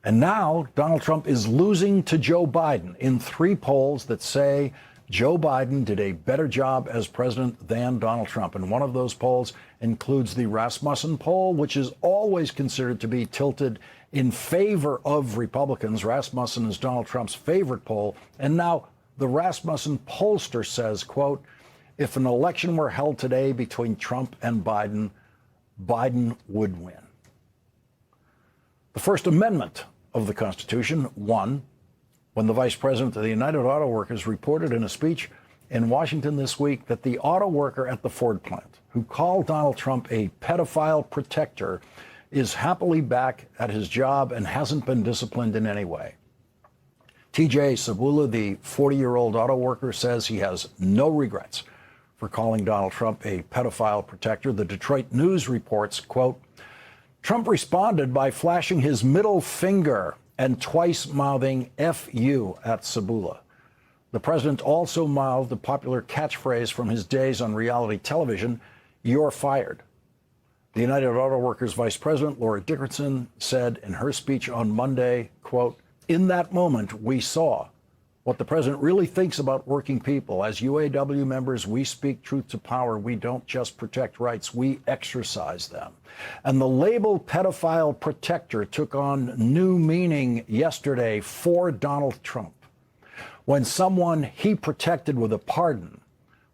And now Donald Trump is losing to Joe Biden in 3 polls that say Joe Biden did a better job as president than Donald Trump. And one of those polls includes the Rasmussen poll, which is always considered to be tilted in favor of Republicans. Rasmussen is Donald Trump's favorite poll. And now the Rasmussen pollster says, quote, if an election were held today between Trump and Biden, Biden would win. The First Amendment of the Constitution won when the Vice President of the United Auto Workers reported in a speech in Washington this week that the auto worker at the Ford plant who called Donald Trump a pedophile protector is happily back at his job and hasn't been disciplined in any way. TJ Sabula, the 40-year-old auto worker, says he has no regrets for calling Donald Trump a pedophile protector. The Detroit News reports, quote, Trump responded by flashing his middle finger and twice mouthing F you at Sabula. The president also mouthed the popular catchphrase from his days on reality television, you're fired. The United Auto Workers Vice President, Laura Dickerson, said in her speech on Monday, quote, in that moment, we saw what the president really thinks about working people. As UAW members, we speak truth to power. We don't just protect rights, we exercise them. And the label pedophile protector took on new meaning yesterday for Donald Trump, when someone he protected with a pardon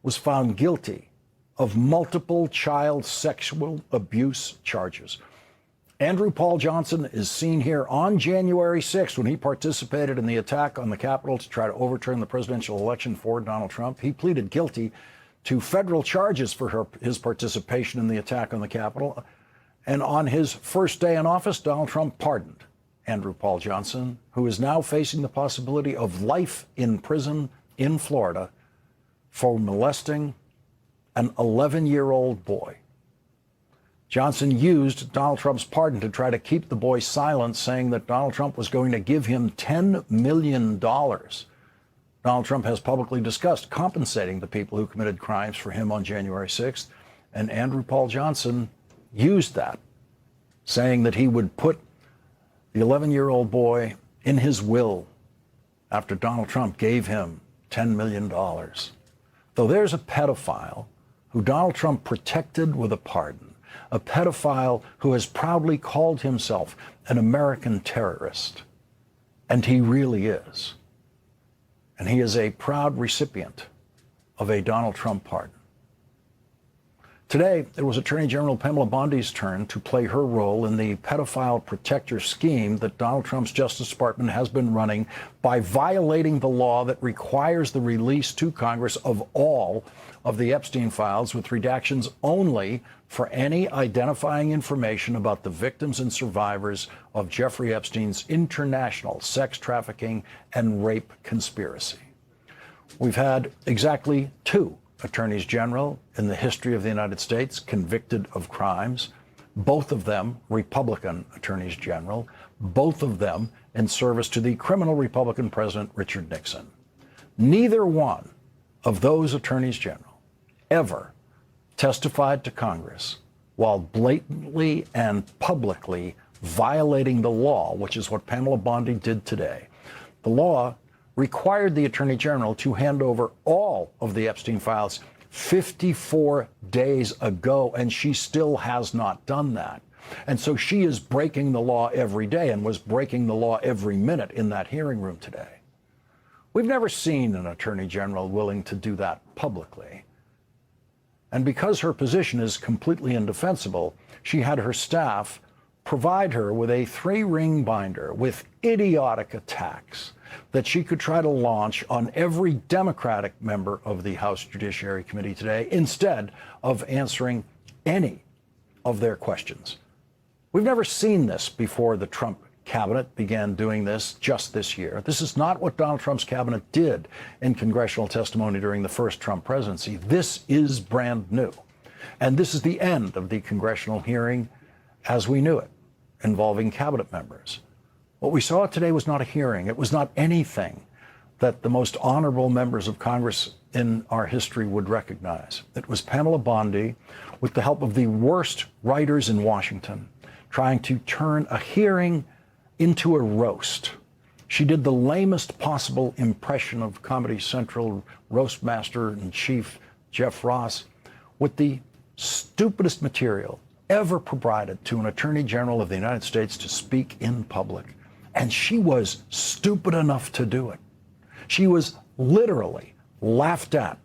was found guilty of multiple child sexual abuse charges. Andrew Paul Johnson is seen here on January 6th when he participated in the attack on the Capitol to try to overturn the presidential election for Donald Trump. He pleaded guilty to federal charges for his participation in the attack on the Capitol. And on his first day in office, Donald Trump pardoned Andrew Paul Johnson, who is now facing the possibility of life in prison in Florida for molesting an 11-year-old boy. Johnson used Donald Trump's pardon to try to keep the boy silent, saying that Donald Trump was going to give him $10 million. Donald Trump has publicly discussed compensating the people who committed crimes for him on January 6th, and Andrew Paul Johnson used that, saying that he would put the 11-year-old boy in his will after Donald Trump gave him $10 million. Though there's a pedophile who Donald Trump protected with a pardon, a pedophile who has proudly called himself an American terrorist, and he really is. And he is a proud recipient of a Donald Trump pardon. Today, it was Attorney General Pamela Bondi's turn to play her role in the pedophile protector scheme that Donald Trump's Justice Department has been running by violating the law that requires the release to Congress of all of the Epstein files, with redactions only for any identifying information about the victims and survivors of Jeffrey Epstein's international sex trafficking and rape conspiracy. We've had exactly 2 attorneys general in the history of the United States convicted of crimes, both of them Republican attorneys general, both of them in service to the criminal Republican President Richard Nixon. Neither one of those attorneys general ever testified to Congress while blatantly and publicly violating the law, which is what Pamela Bondi did today. The law required the Attorney General to hand over all of the Epstein files 54 days ago, and she still has not done that. And so she is breaking the law every day and was breaking the law every minute in that hearing room today. We've never seen an Attorney General willing to do that publicly. And because her position is completely indefensible, she had her staff provide her with a 3-ring binder with idiotic attacks that she could try to launch on every Democratic member of the House Judiciary Committee today, instead of answering any of their questions. We've never seen this before. The Trump cabinet began doing this just this year. This is not what Donald Trump's cabinet did in congressional testimony during the first Trump presidency. This is brand new. And this is the end of the congressional hearing as we knew it, involving cabinet members. What we saw today was not a hearing. It was not anything that the most honorable members of Congress in our history would recognize. It was Pamela Bondi, with the help of the worst writers in Washington, trying to turn a hearing into a roast. She did the lamest possible impression of Comedy Central roast master in chief Jeff Ross with the stupidest material ever provided to an attorney general of the United States to speak in public. And she was stupid enough to do it. She was literally laughed at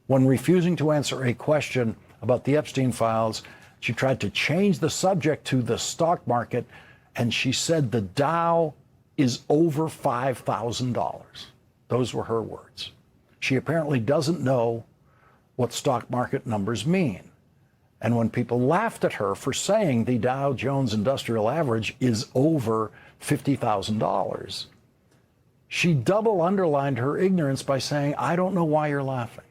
when refusing to answer a question about the Epstein files. She tried to change the subject to the stock market, and she said the Dow is over $5,000. Those were her words. She apparently doesn't know what stock market numbers mean. And when people laughed at her for saying the Dow Jones Industrial Average is over $50,000, she double underlined her ignorance by saying, I don't know why you're laughing.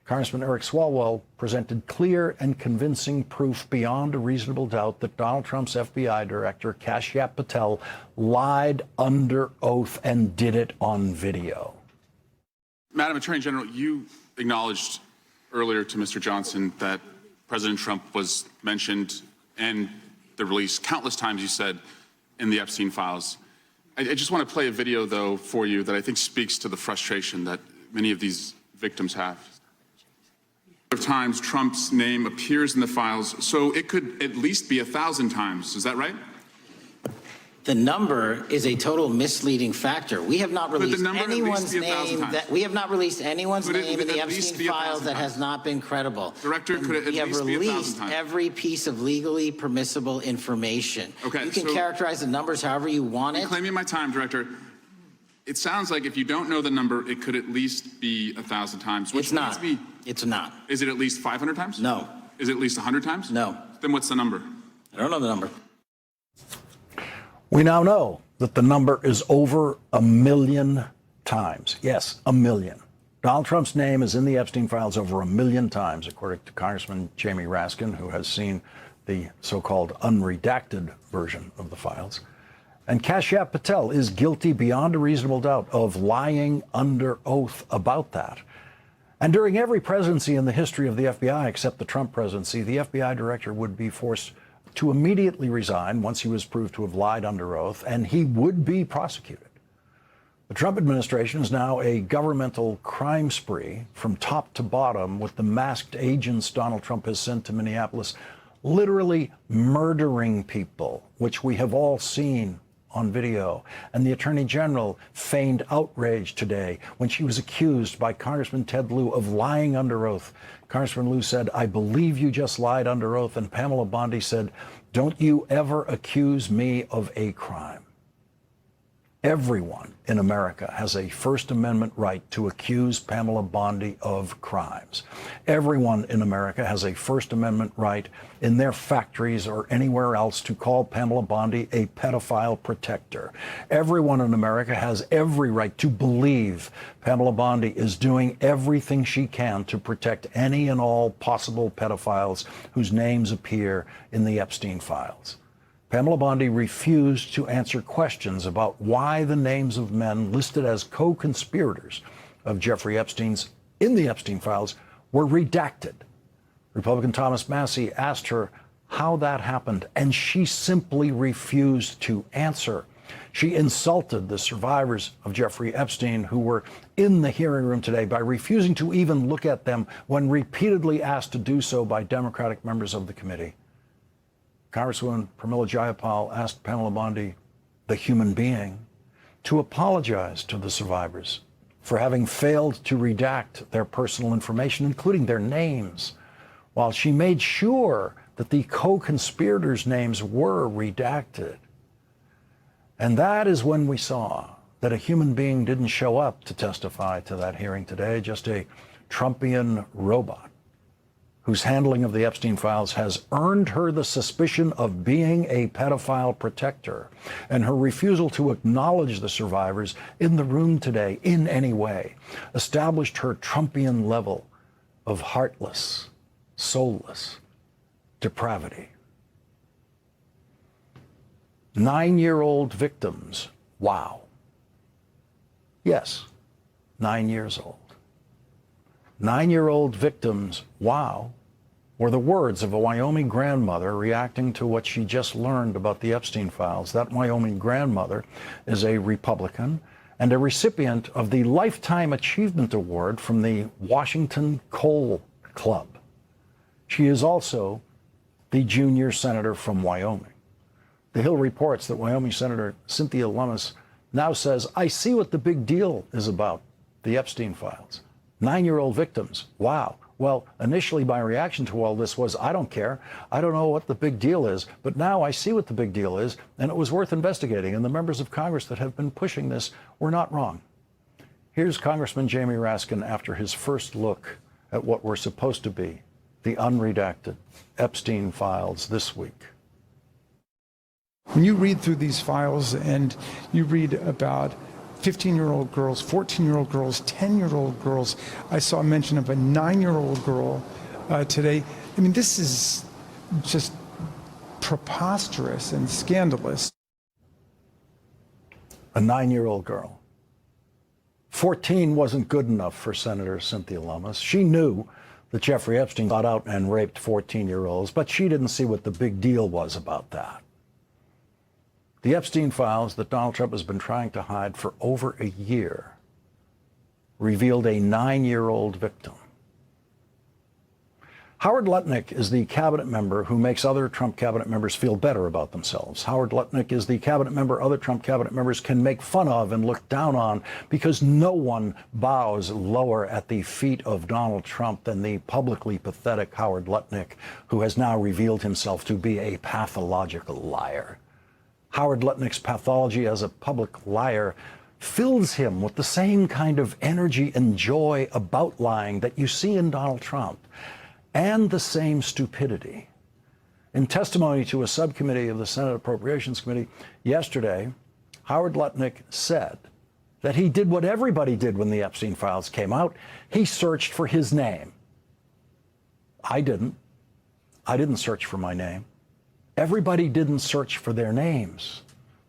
Congressman Eric Swalwell presented clear and convincing proof beyond a reasonable doubt that Donald Trump's FBI director, Kashyap Patel, lied under oath and did it on video. Madam Attorney General, you acknowledged earlier to Mr. Johnson that President Trump was mentioned and the release countless times, you said, in the Epstein files. I just want to play a video, though, for you that I think speaks to the frustration that many of these victims have. Of times Trump's name appears in the files, so it could at least be 1,000 times. Is that right? The number is a total misleading factor. We have not released anyone's name in the Epstein files that has not been credible. Director, could it at least be 1,000 times? We have released every piece of legally permissible information. Okay, you can characterize the numbers however you want it. Claiming my time, Director. It sounds like if you don't know the number, it could at least be 1,000 times. It's not. It's not. Is it at least 500 times? No. Is it at least 100 times? No. Then what's the number? I don't know the number. We now know that the number is over 1 million times. Yes, 1 million. Donald Trump's name is in the Epstein files over 1 million times, according to Congressman Jamie Raskin, who has seen the so-called unredacted version of the files. And Kashyap Patel is guilty beyond a reasonable doubt of lying under oath about that. And during every presidency in the history of the FBI, except the Trump presidency, the FBI director would be forced to immediately resign once he was proved to have lied under oath, and he would be prosecuted. The Trump administration is now a governmental crime spree from top to bottom, with the masked agents Donald Trump has sent to Minneapolis literally murdering people, which we have all seen on video. And the Attorney General feigned outrage today when she was accused by Congressman Ted Lieu of lying under oath. Congressman Lieu said, I believe you just lied under oath. And Pamela Bondi said, don't you ever accuse me of a crime. Everyone in America has a First Amendment right to accuse Pamela Bondi of crimes. Everyone in America has a First Amendment right in their factories or anywhere else to call Pamela Bondi a pedophile protector. Everyone in America has every right to believe Pamela Bondi is doing everything she can to protect any and all possible pedophiles whose names appear in the Epstein files. Pamela Bondi refused to answer questions about why the names of men listed as co-conspirators of Jeffrey Epstein's in the Epstein files were redacted. Republican Thomas Massie asked her how that happened, and she simply refused to answer. She insulted the survivors of Jeffrey Epstein who were in the hearing room today by refusing to even look at them when repeatedly asked to do so by Democratic members of the committee. Congresswoman Pramila Jayapal asked Pamela Bondi, the human being, to apologize to the survivors for having failed to redact their personal information, including their names, while she made sure that the co-conspirators' names were redacted. And that is when we saw that a human being didn't show up to testify to that hearing today, just a Trumpian robot whose handling of the Epstein files has earned her the suspicion of being a pedophile protector, and her refusal to acknowledge the survivors in the room today in any way established her Trumpian level of heartless, soulless depravity. 9-year-old victims, wow. Yes, 9 years old. 9-year-old victims, wow. were the words of a Wyoming grandmother reacting to what she just learned about the Epstein files. That Wyoming grandmother is a Republican and a recipient of the Lifetime Achievement Award from the Washington Coal Club. She is also the junior senator from Wyoming. The Hill reports that Wyoming Senator Cynthia Lummis now says, "I see what the big deal is about, the Epstein files. 9-year-old victims. Wow. Well, initially my reaction to all this was, I don't care. I don't know what the big deal is. But now I see what the big deal is, and it was worth investigating. And the members of Congress that have been pushing this were not wrong." Here's Congressman Jamie Raskin after his first look at what were supposed to be the unredacted Epstein files this week. When you read through these files and you read about 15-year-old girls, 14-year-old girls, 10-year-old girls, I saw a mention of a 9-year-old girl today. I mean, this is just preposterous and scandalous. A 9-year-old girl. 14 wasn't good enough for Senator Cynthia Lummis. She knew that Jeffrey Epstein got out and raped 14-year-olds, but she didn't see what the big deal was about that. The Epstein files that Donald Trump has been trying to hide for over a year revealed a 9-year-old victim. Howard Lutnick is the cabinet member who makes other Trump cabinet members feel better about themselves. Howard Lutnick is the cabinet member other Trump cabinet members can make fun of and look down on because no one bows lower at the feet of Donald Trump than the publicly pathetic Howard Lutnick, who has now revealed himself to be a pathological liar. Howard Lutnick's pathology as a public liar fills him with the same kind of energy and joy about lying that you see in Donald Trump, and the same stupidity. In testimony to a subcommittee of the Senate Appropriations Committee yesterday, Howard Lutnick said that he did what everybody did when the Epstein files came out. He searched for his name. I didn't. I didn't search for my name. Everybody didn't search for their names.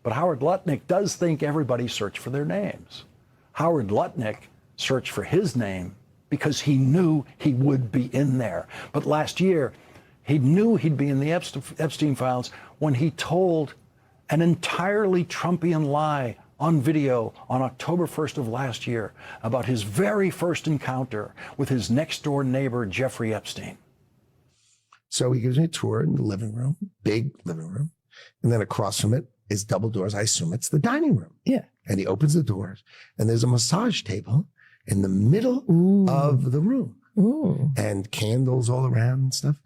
But Howard Lutnick does think everybody searched for their names. Howard Lutnick searched for his name because he knew he would be in there. But last year, he knew he'd be in the Epstein files when he told an entirely Trumpian lie on video on October 1st of last year about his very first encounter with his next-door neighbor, Jeffrey Epstein. So he gives me a tour in the living room, big living room. And then across from it is double doors. I assume it's the dining room. Yeah. And he opens the doors and there's a massage table in the middle of the room. Ooh. And candles all around and stuff.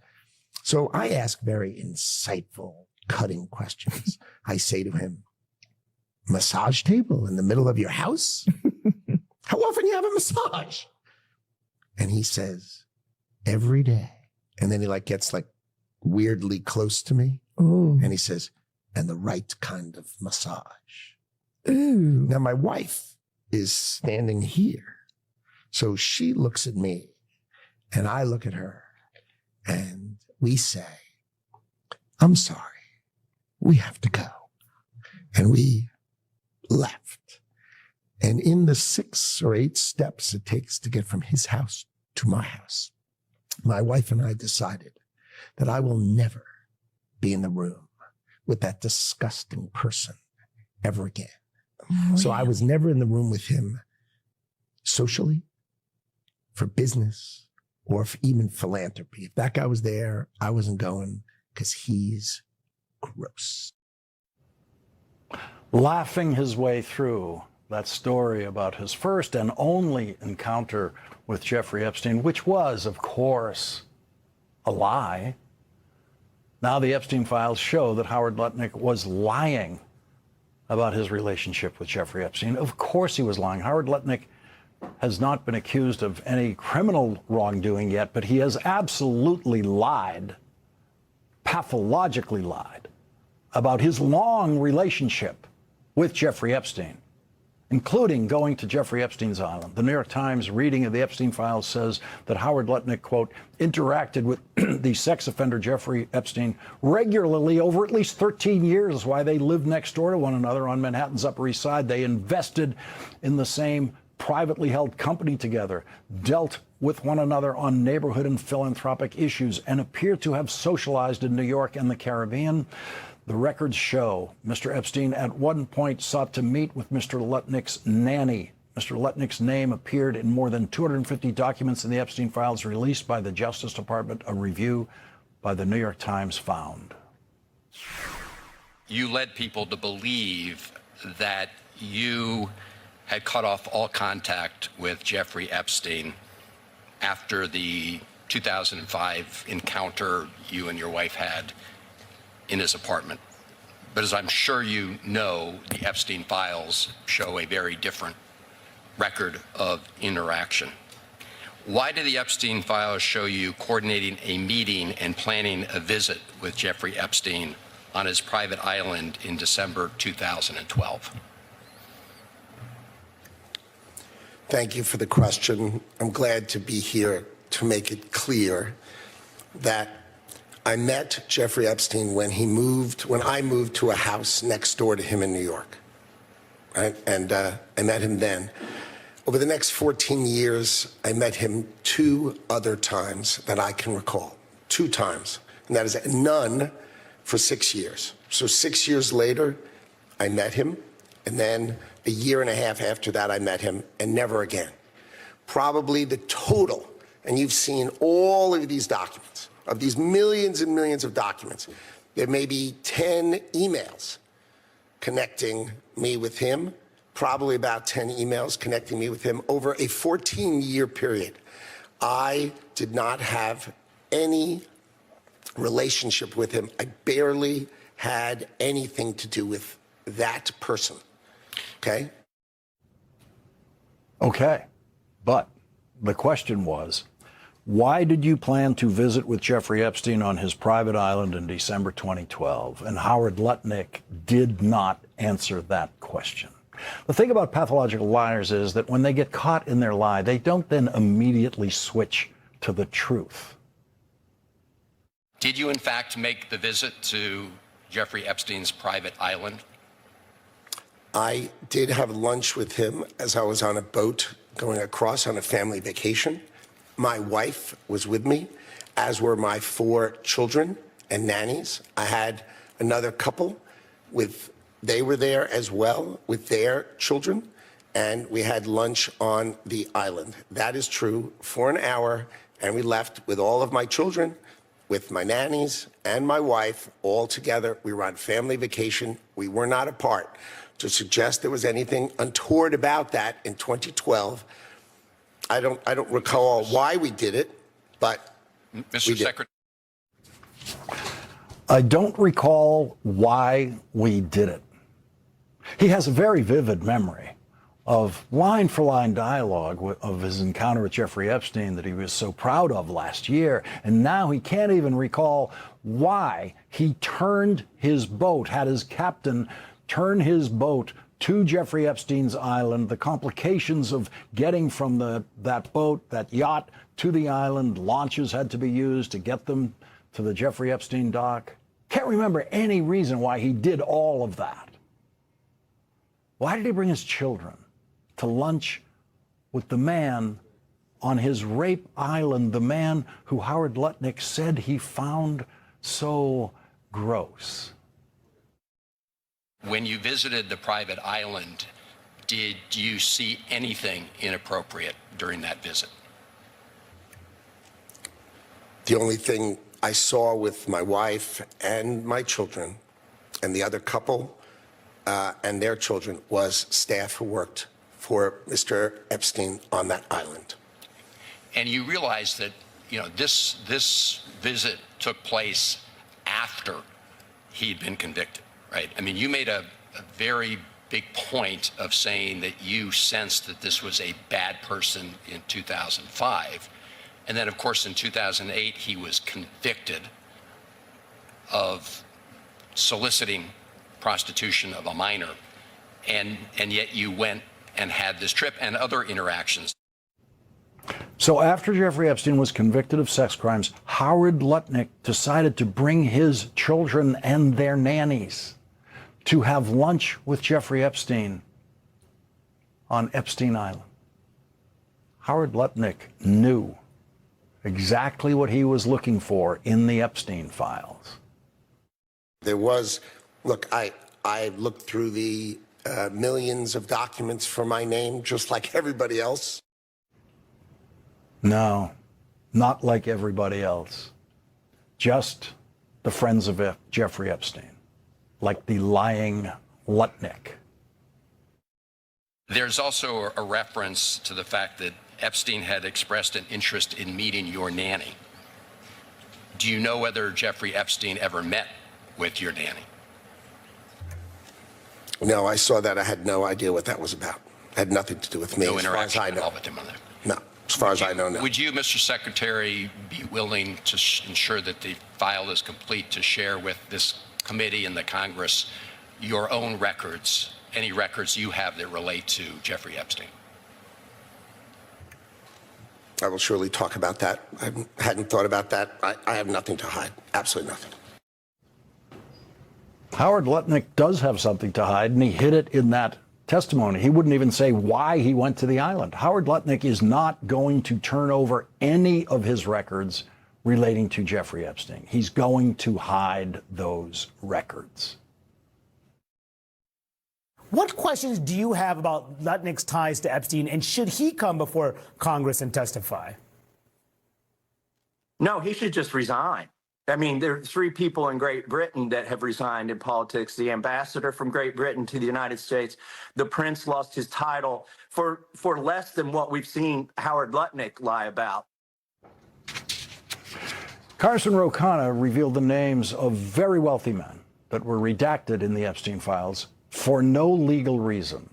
So I ask very insightful, cutting questions. I say to him, massage table in the middle of your house? How often you have a massage? And he says, every day. And then he gets weirdly close to me. Ooh. And he says, and the right kind of massage. Ooh. Now my wife is standing here. So she looks at me and I look at her and we say, I'm sorry, we have to go. And we left. And in the 6 or 8 steps it takes to get from his house to my house, my wife and I decided that I will never be in the room with that disgusting person ever again. Oh, So yeah. I was never in the room with him socially, for business, or for even philanthropy. If that guy was there, I wasn't going because he's gross. Laughing his way through that story about his first and only encounter with Jeffrey Epstein, which was, of course, a lie. Now the Epstein files show that Howard Lutnick was lying about his relationship with Jeffrey Epstein. Of course he was lying. Howard Lutnick has not been accused of any criminal wrongdoing yet, but he has absolutely lied, pathologically lied, about his long relationship with Jeffrey Epstein, including going to Jeffrey Epstein's island. The New York Times reading of the Epstein files says that Howard Lutnick, quote, interacted with the sex offender Jeffrey Epstein regularly over at least 13 years while they lived next door to one another on Manhattan's Upper East Side. They invested in the same privately held company together, dealt with one another on neighborhood and philanthropic issues and appear to have socialized in New York and the Caribbean. The records show Mr. Epstein at one point sought to meet with Mr. Lutnick's nanny. Mr. Lutnick's name appeared in more than 250 documents in the Epstein files released by the Justice Department, a review by the New York Times found. You led people to believe that you had cut off all contact with Jeffrey Epstein after the 2005 encounter you and your wife had in his apartment. But as I'm sure you know, the Epstein files show a very different record of interaction. Why do the Epstein files show you coordinating a meeting and planning a visit with Jeffrey Epstein on his private island in December 2012? Thank you for the question. I'm glad to be here to make it clear that I met Jeffrey Epstein when I moved to a house next door to him in New York, right? And I met him then. Over the next 14 years, I met him 2 other times that I can recall, 2 times, and that is none for 6 years. So 6 years later, I met him, and then a year and a half after that, I met him, and never again. Probably the total, and you've seen all of these documents, of these millions and millions of documents, there may be 10 emails connecting me with him, probably about 10 emails connecting me with him over a 14-year period. I did not have any relationship with him. I barely had anything to do with that person, okay? Okay, but the question was, why did you plan to visit with Jeffrey Epstein on his private island in December 2012? And Howard Lutnick did not answer that question. The thing about pathological liars is that when they get caught in their lie, they don't then immediately switch to the truth. Did you, in fact, make the visit to Jeffrey Epstein's private island? I did have lunch with him as I was on a boat going across on a family vacation. My wife was with me, as were my 4 children and nannies. I had another couple they were there as well with their children, and we had lunch on the island. That is true, for an hour, and we left with all of my children, with my nannies and my wife, all together. We were on family vacation. We were not apart. To suggest there was anything untoward about that in 2012, I don't recall why we did it, but Mr. Secretary. I don't recall why we did it. He has a very vivid memory of line-for-line dialogue of his encounter with Jeffrey Epstein that he was so proud of last year, and now he can't even recall why he turned his boat, had his captain turn his boat to Jeffrey Epstein's island, the complications of getting from that boat, that yacht, to the island. Launches had to be used to get them to the Jeffrey Epstein dock. Can't remember any reason why he did all of that. Why did he bring his children to lunch with the man on his rape island, the man who Howard Lutnick said he found so gross? When you visited the private island, did you see anything inappropriate during that visit? the only thing I saw with my wife and my children and the other couple and their children was staff who worked for Mr. Epstein on that island. And you realize that, you know, this visit took place after he'd been convicted, right? I mean, you made a very big point of saying that you sensed that this was a bad person in 2005. And then, of course, in 2008, he was convicted of soliciting prostitution of a minor. And yet you went and had this trip and other interactions. So after Jeffrey Epstein was convicted of sex crimes, Howard Lutnick decided to bring his children and their nannies to have lunch with Jeffrey Epstein on Epstein Island. Howard Lutnick knew exactly what he was looking for in the Epstein files. There was, look, I looked through the millions of documents for my name, just like everybody else. No, not like everybody else. Just the friends of Jeffrey Epstein, like the lying Lutnick. There's also a reference to the fact that Epstein had expressed an interest in meeting your nanny. Do you know whether Jeffrey Epstein ever met with your nanny? No, I saw that. I had no idea what that was about. It had nothing to do with me. No as far as interaction I at know. all with him on that? No, as far as I know, no. Would you, Mr. Secretary, be willing to ensure that the file is complete to share with this committee and the Congress your own records, any records you have that relate to Jeffrey Epstein? I will surely talk about that. I hadn't thought about that. I have nothing to hide. Absolutely nothing. Howard Lutnick does have something to hide, and he hid it in that testimony. He wouldn't even say why he went to the island. Howard Lutnick is not going to turn over any of his records relating to Jeffrey Epstein. He's going to hide those records. What questions do you have about Lutnick's ties to Epstein, and should he come before Congress and testify? No, he should just resign. I mean, there are 3 people in Great Britain that have resigned in politics. The ambassador from Great Britain to the United States, the prince lost his title for less than what we've seen Howard Lutnick lie about. Carson Ro Khanna revealed the names of very wealthy men that were redacted in the Epstein files for no legal reason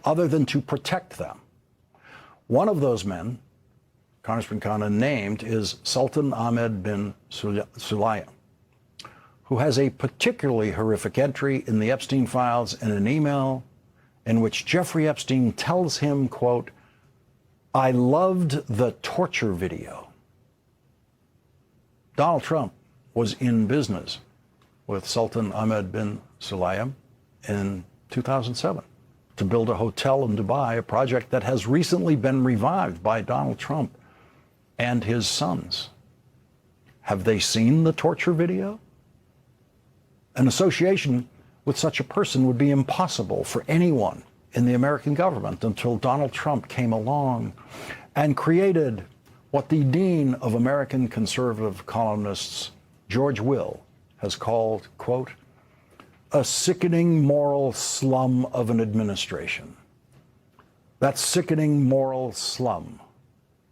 other than to protect them. One of those men, Congressman Khanna named, is Sultan Ahmed bin Sulayem, who has a particularly horrific entry in the Epstein files in an email in which Jeffrey Epstein tells him, quote, "I loved the torture video." Donald Trump was in business with Sultan Ahmed bin Sulayem in 2007 to build a hotel in Dubai, a project that has recently been revived by Donald Trump and his sons. Have they seen the torture video? An association with such a person would be impossible for anyone in the American government until Donald Trump came along and created what the dean of American conservative columnists, George Will, has called, quote, "a sickening moral slum of an administration." That sickening moral slum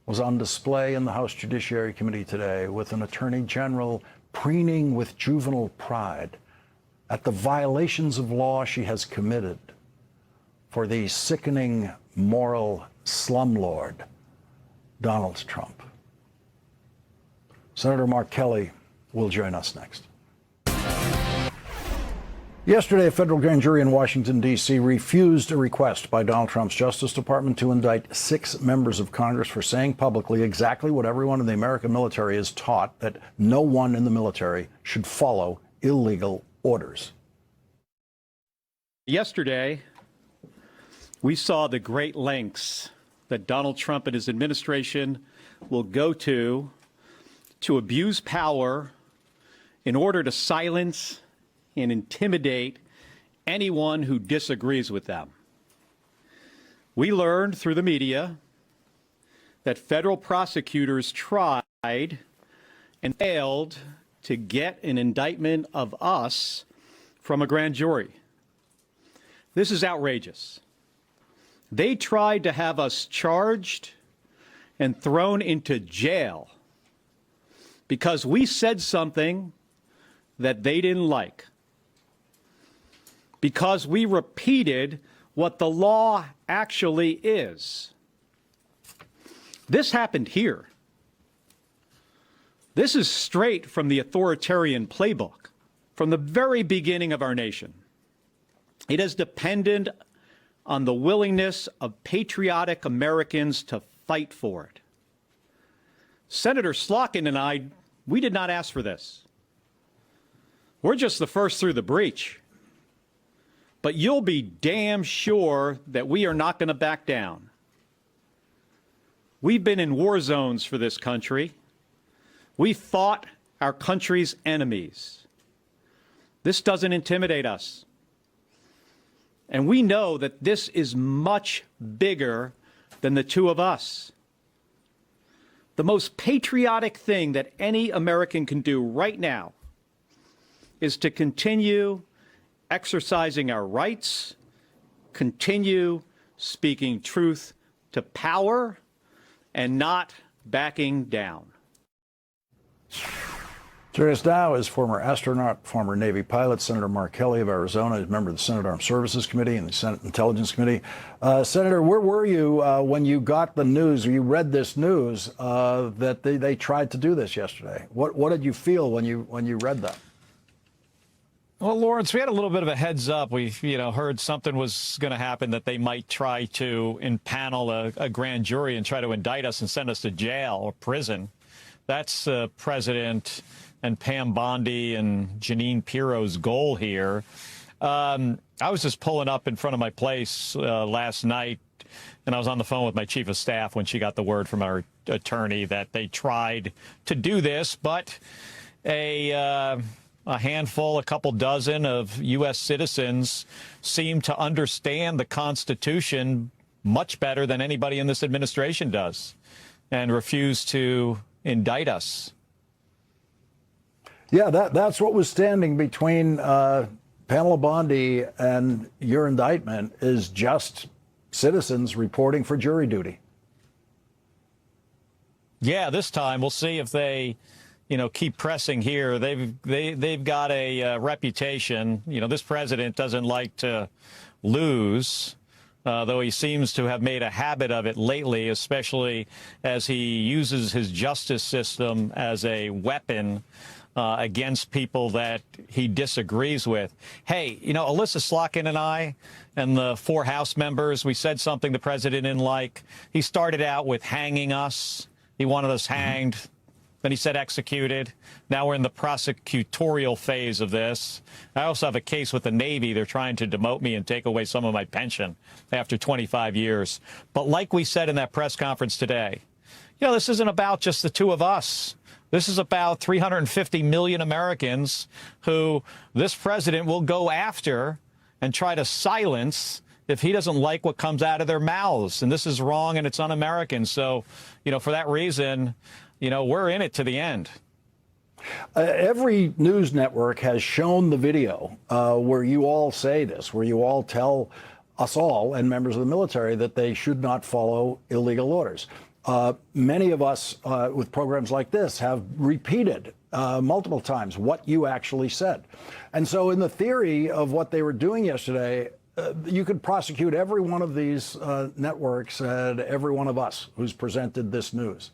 was on display in the House Judiciary Committee today, with an attorney general preening with juvenile pride at the violations of law she has committed for the sickening moral slumlord, Donald Trump. Senator Mark Kelly will join us next. Yesterday, a federal grand jury in Washington, D.C. refused a request by Donald Trump's Justice Department to indict 6 members of Congress for saying publicly exactly what everyone in the American military is taught, that no one in the military should follow illegal orders. Yesterday, we saw the great lengths that Donald Trump and his administration will go to abuse power in order to silence and intimidate anyone who disagrees with them. We learned through the media that federal prosecutors tried and failed to get an indictment of us from a grand jury. This is outrageous. They tried to have us charged and thrown into jail because we said something that they didn't like, because we repeated what the law actually is. This happened here. This is straight from the authoritarian playbook, from the very beginning of our nation. It has depended on the willingness of patriotic Americans to fight for it. Senator Slotkin and I, we did not ask for this. We're just the first through the breach. But you'll be damn sure that we are not going to back down. We've been in war zones for this country. We fought our country's enemies. This doesn't intimidate us. And we know that this is much bigger than the two of us. The most patriotic thing that any American can do right now is to continue exercising our rights, continue speaking truth to power, and not backing down. Joining us now is former astronaut, former Navy pilot, Senator Mark Kelly of Arizona, a member of the Senate Armed Services Committee and the Senate Intelligence Committee. Senator, where were you when you got the news, or you read this news that they tried to do this yesterday? What did you feel when you read that? Well, Lawrence, we had a little bit of a heads up. We, heard something was going to happen, that they might try to impanel a grand jury and try to indict us and send us to jail or prison. That's President and Pam Bondi and Jeanine Pirro's goal here. I was just pulling up in front of my place last night, and I was on the phone with my chief of staff when she got the word from our attorney that they tried to do this, but a handful, a couple dozen of U.S. citizens seem to understand the Constitution much better than anybody in this administration does, and refuse to indict us. Yeah, that's what was standing between Pamela Bondi and your indictment, is just citizens reporting for jury duty. Yeah, this time we'll see if they, keep pressing here. They've got a reputation. This president doesn't like to lose, though he seems to have made a habit of it lately, especially as he uses his justice system as a weapon against people that he disagrees with. Hey, Alyssa Slotkin and I and the 4 House members, we said something the president didn't like. He started out with hanging us. He wanted us hanged. Then he said executed. Now we're in the prosecutorial phase of this. I also have a case with the Navy. They're trying to demote me and take away some of my pension after 25 years. But like we said in that press conference today, this isn't about just the two of us. This is about 350 million Americans who this president will go after and try to silence if he doesn't like what comes out of their mouths. And this is wrong, and it's un-American. So, for that reason, we're in it to the end. Every news network has shown the video where you all say this, where you all tell us all and members of the military that they should not follow illegal orders. Many of us with programs like this have repeated multiple times what you actually said. And so in the theory of what they were doing yesterday, you could prosecute every one of these networks and every one of us who's presented this news.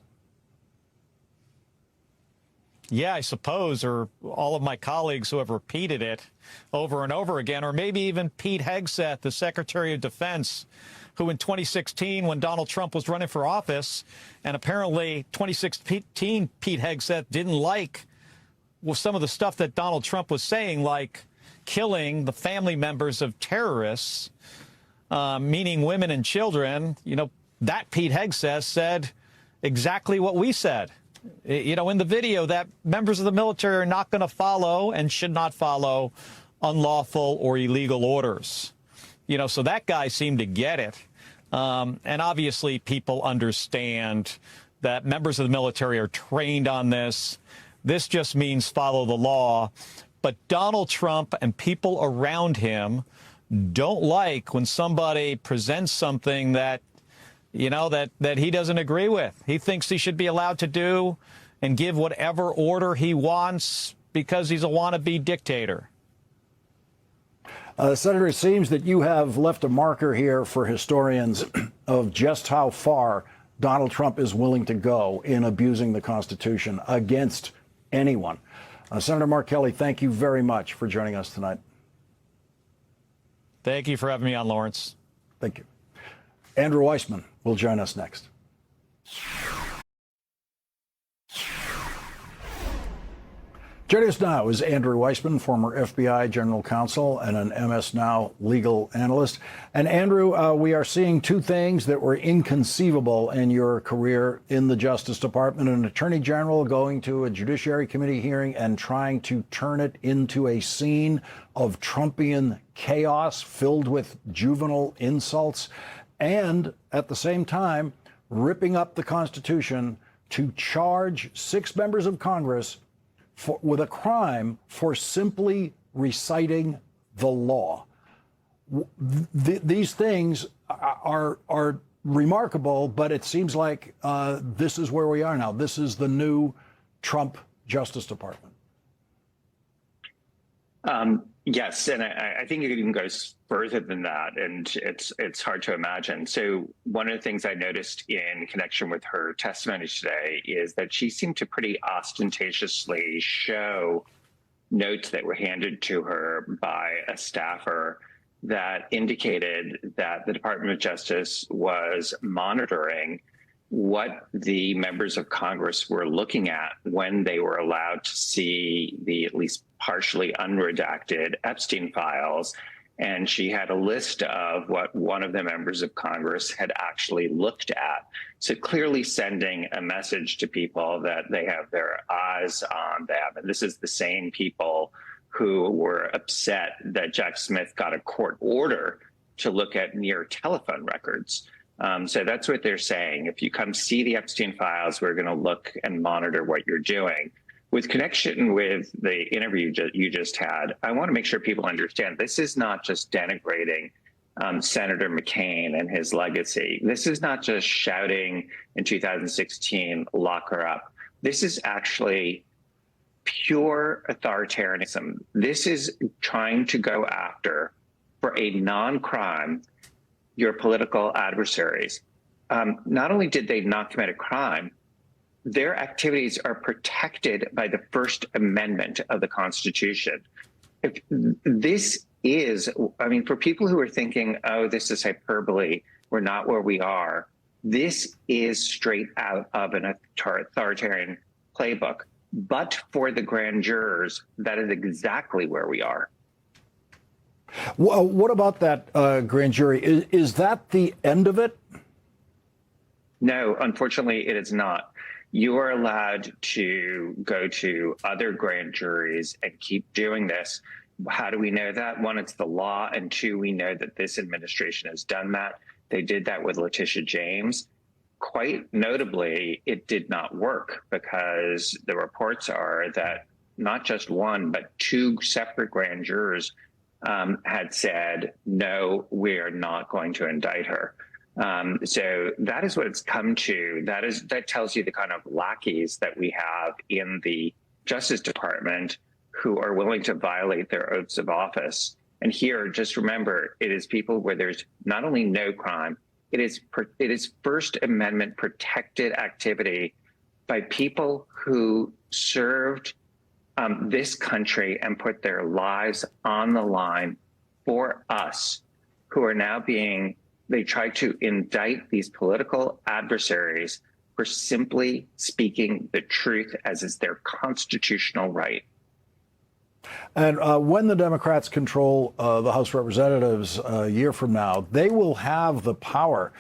Yeah, I suppose, or all of my colleagues who have repeated it over and over again, or maybe even Pete Hegseth, the Secretary of Defense, who in 2016, when Donald Trump was running for office, and apparently 2016, Pete Hegseth didn't like some of the stuff that Donald Trump was saying, like killing the family members of terrorists, meaning women and children. That Pete Hegseth said exactly what we said. In the video, that members of the military are not going to follow and should not follow unlawful or illegal orders. So that guy seemed to get it. And obviously people understand that members of the military are trained on this. This just means follow the law. But Donald Trump and people around him don't like when somebody presents something that that he doesn't agree with. He thinks he should be allowed to do and give whatever order he wants because he's a wannabe dictator. Senator, it seems that you have left a marker here for historians of just how far Donald Trump is willing to go in abusing the Constitution against anyone. Senator Mark Kelly, thank you very much for joining us tonight. Thank you for having me on, Lawrence. Thank you. Andrew Weissman will join us next. Joining us now is Andrew Weissman, former FBI general counsel and an MS Now legal analyst. And Andrew, we are seeing two things that were inconceivable in your career in the Justice Department: an attorney general going to a Judiciary Committee hearing and trying to turn it into a scene of Trumpian chaos filled with juvenile insults, and at the same time ripping up the Constitution to charge 6 members of Congress with a crime for simply reciting the law. These things are remarkable, but it seems like this is where we are now. This is the new Trump Justice Department. Yes, and I think it even goes further than that, and it's hard to imagine. So one of the things I noticed in connection with her testimony today is that she seemed to pretty ostentatiously show notes that were handed to her by a staffer that indicated that the Department of Justice was monitoring what the members of Congress were looking at when they were allowed to see the at least partially unredacted Epstein files. And she had a list of what one of the members of Congress had actually looked at. So clearly sending a message to people that they have their eyes on them. And this is the same people who were upset that Jack Smith got a court order to look at near telephone records. So that's what they're saying. If you come see the Epstein files, we're going to look and monitor what you're doing. With connection with the interview you just had, I want to make sure people understand this is not just denigrating Senator McCain and his legacy. This is not just shouting in 2016, lock her up. This is actually pure authoritarianism. This is trying to go after, for a non-crime, your political adversaries. Not only did they not commit a crime, their activities are protected by the First Amendment of the Constitution. If this is, I mean, for people who are thinking, oh, this is hyperbole, we're not where we are, this is straight out of an authoritarian playbook. But for the grand jurors, that is exactly where we are. Well, what about that grand jury? Is that the end of it? No, unfortunately, it is not. You are allowed to go to other grand juries and keep doing this. How do we know that? One, it's the law. And two, we know that this administration has done that. They did that with Letitia James. Quite notably, it did not work because the reports are that not just one, but 2 separate grand jurors had said, no, we are not going to indict her. So that is what it's come to. That tells you the kind of lackeys that we have in the Justice Department who are willing to violate their oaths of office. And here, just remember, it is people where there's not only no crime, it is First Amendment protected activity by people who served this country and put their lives on the line for us, who are now they try to indict these political adversaries for simply speaking the truth as is their constitutional right. And when the Democrats control the House of Representatives a year from now, they will have the power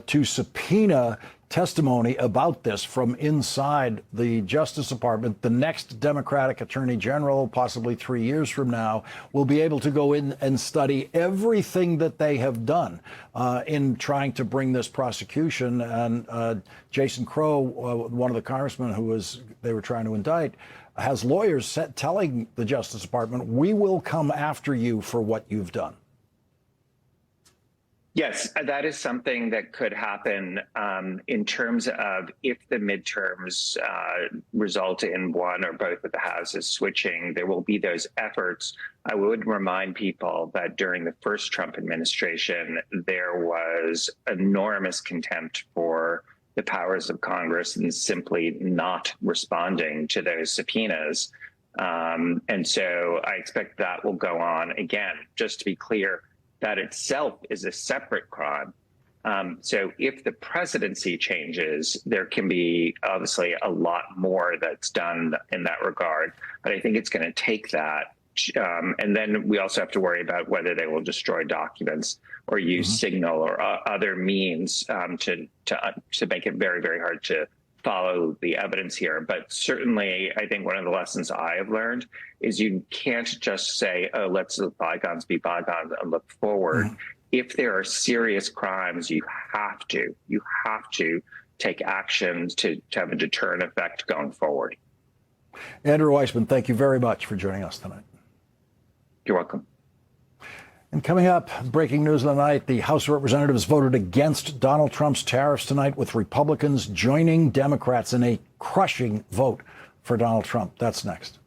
to subpoena testimony about this from inside the Justice Department. The next Democratic Attorney General, possibly 3 years from now, will be able to go in and study everything that they have done in trying to bring this prosecution. And Jason Crow, one of the congressmen they were trying to indict, has lawyers telling the Justice Department, we will come after you for what you've done. Yes, that is something that could happen in terms of if the midterms result in one or both of the houses switching, there will be those efforts. I would remind people that during the first Trump administration, there was enormous contempt for the powers of Congress and simply not responding to those subpoenas. And so I expect that will go on. Again, just to be clear, that itself is a separate crime. So if the presidency changes, there can be obviously a lot more that's done in that regard. But I think it's going to take that. And then we also have to worry about whether they will destroy documents or use signal or other means to make it very, very hard to follow the evidence here. But certainly, I think one of the lessons I have learned is you can't just say, oh, let's let bygones be bygones and look forward. If there are serious crimes, you have to take actions to have a deterrent effect going forward. Andrew Weissman, thank you very much for joining us tonight. You're welcome. And coming up, breaking news of the night, the House of Representatives voted against Donald Trump's tariffs tonight, with Republicans joining Democrats in a crushing vote for Donald Trump. That's next.